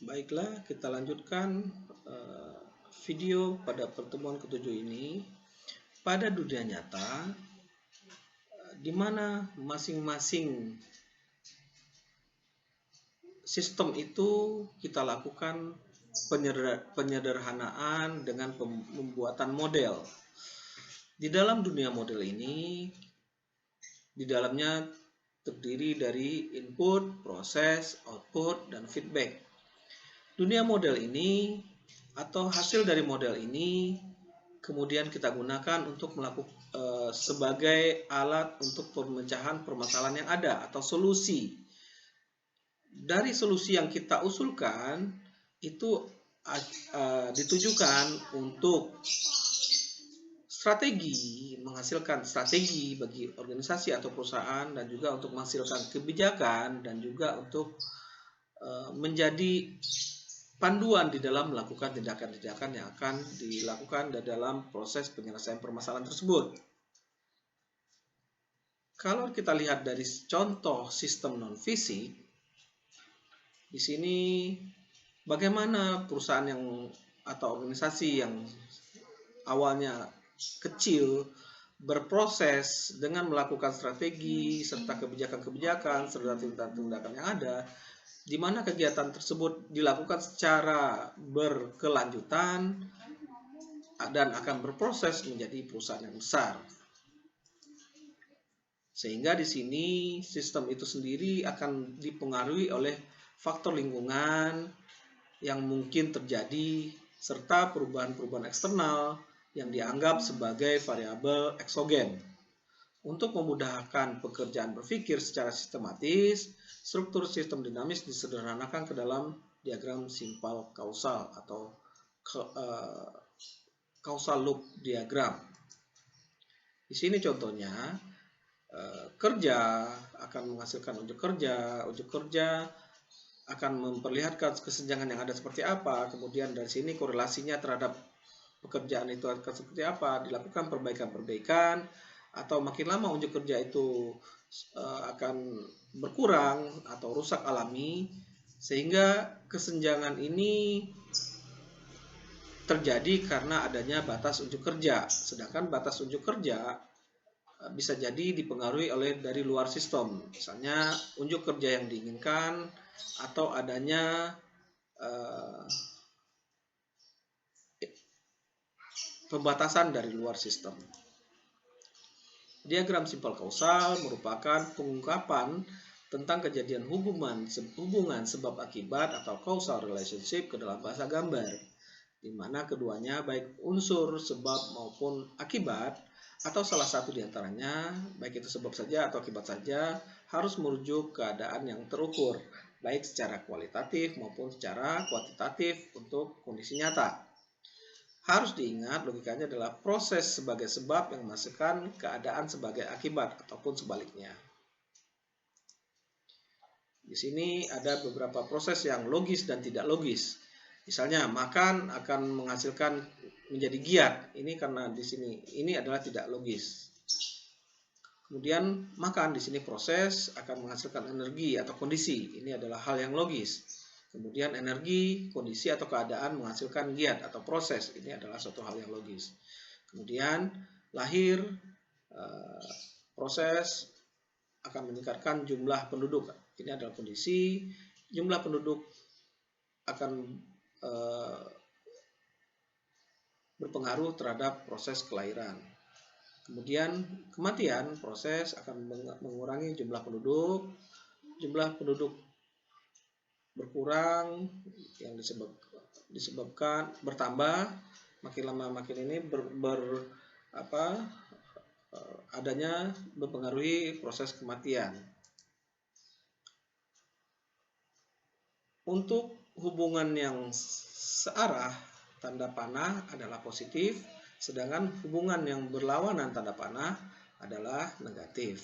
Baiklah, kita lanjutkan video pada pertemuan ketujuh ini. Pada dunia nyata, di mana masing-masing sistem itu kita lakukan penyederhanaan dengan pembuatan model. Di dalam dunia model ini, di dalamnya terdiri dari input, proses, output, dan feedback. Dunia model ini atau hasil dari model ini kemudian kita gunakan untuk melakukan sebagai alat untuk pemecahan permasalahan yang ada atau solusi. Dari solusi yang kita usulkan itu ditujukan untuk strategi, menghasilkan strategi bagi organisasi atau perusahaan, dan juga untuk menghasilkan kebijakan, dan juga untuk menjadi panduan di dalam melakukan tindakan-tindakan yang akan dilakukan dalam proses penyelesaian permasalahan tersebut. Kalau kita lihat dari contoh sistem non-fisik, di sini bagaimana perusahaan yang atau organisasi yang awalnya kecil berproses dengan melakukan strategi serta kebijakan-kebijakan serta tindakan-tindakan yang ada, di mana kegiatan tersebut dilakukan secara berkelanjutan dan akan berproses menjadi perusahaan yang besar. Sehingga di sini sistem itu sendiri akan dipengaruhi oleh faktor lingkungan yang mungkin terjadi serta perubahan-perubahan eksternal yang dianggap sebagai variabel eksogen. Untuk memudahkan pekerjaan berpikir secara sistematis, struktur sistem dinamis disederhanakan ke dalam diagram simpel kausal atau causal loop diagram. Di sini contohnya, kerja akan menghasilkan unjuk kerja akan memperlihatkan kesenjangan yang ada seperti apa, kemudian dari sini korelasinya terhadap pekerjaan itu akan seperti apa, dilakukan perbaikan-perbaikan, atau makin lama unjuk kerja itu akan berkurang atau rusak alami, sehingga kesenjangan ini terjadi karena adanya batas unjuk kerja. Sedangkan batas unjuk kerja bisa jadi dipengaruhi oleh dari luar sistem, misalnya unjuk kerja yang diinginkan atau adanya pembatasan dari luar sistem. Diagram simpel kausal merupakan pengungkapan tentang kejadian hubungan sebab akibat atau causal relationship ke dalam bahasa gambar, di mana keduanya baik unsur sebab maupun akibat atau salah satu diantaranya, baik itu sebab saja atau akibat saja, harus merujuk keadaan yang terukur, baik secara kualitatif maupun secara kuantitatif untuk kondisi nyata. Harus diingat logikanya adalah proses sebagai sebab yang menghasilkan keadaan sebagai akibat ataupun sebaliknya. Di sini ada beberapa proses yang logis dan tidak logis. Misalnya makan akan menghasilkan menjadi giat. Ini karena di sini ini adalah tidak logis. Kemudian makan di sini proses akan menghasilkan energi atau kondisi. Ini adalah hal yang logis. Kemudian energi, kondisi atau keadaan menghasilkan giat atau proses. Ini adalah suatu hal yang logis. Kemudian lahir, proses akan meningkatkan jumlah penduduk. Ini adalah kondisi. Jumlah penduduk akan berpengaruh terhadap proses kelahiran. Kemudian kematian, proses akan mengurangi jumlah penduduk. Jumlah penduduk berkurang yang disebabkan bertambah, makin lama makin ini adanya mempengaruhi proses kematian. Untuk hubungan yang searah, tanda panah adalah positif, sedangkan hubungan yang berlawanan tanda panah adalah negatif.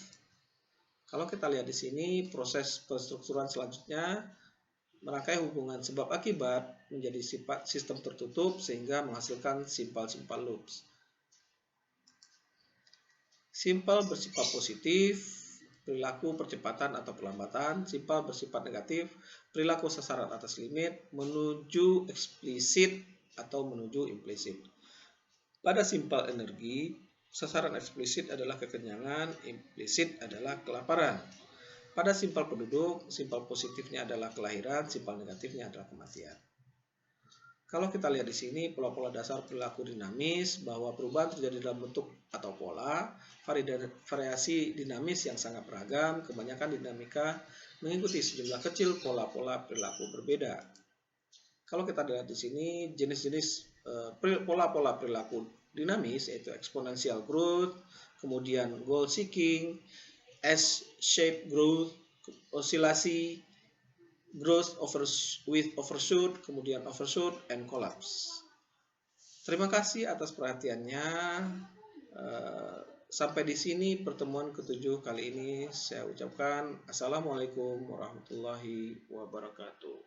Kalau kita lihat di sini, proses penstrukturan selanjutnya merangkai hubungan sebab akibat menjadi sifat sistem tertutup sehingga menghasilkan simple loops. Simple bersifat positif, perilaku percepatan atau perlambatan, simpel bersifat negatif, perilaku sasaran atas limit, menuju eksplisit atau menuju implisit. Pada simpel energi, sasaran eksplisit adalah kekenyangan, implisit adalah kelaparan. Pada simpel penduduk, simpel positifnya adalah kelahiran, simpel negatifnya adalah kematian. Kalau kita lihat di sini, pola-pola dasar perilaku dinamis, bahwa perubahan terjadi dalam bentuk atau pola, variasi dinamis yang sangat beragam, kebanyakan dinamika mengikuti sejumlah kecil pola-pola perilaku berbeda. Kalau kita lihat di sini, jenis-jenis pola-pola perilaku dinamis, yaitu exponential growth, kemudian goal seeking, S-shaped growth, osilasi, growth with overshoot, kemudian overshoot, and collapse. Terima kasih atas perhatiannya. Sampai di sini pertemuan ke-7 kali ini saya ucapkan Assalamualaikum warahmatullahi wabarakatuh.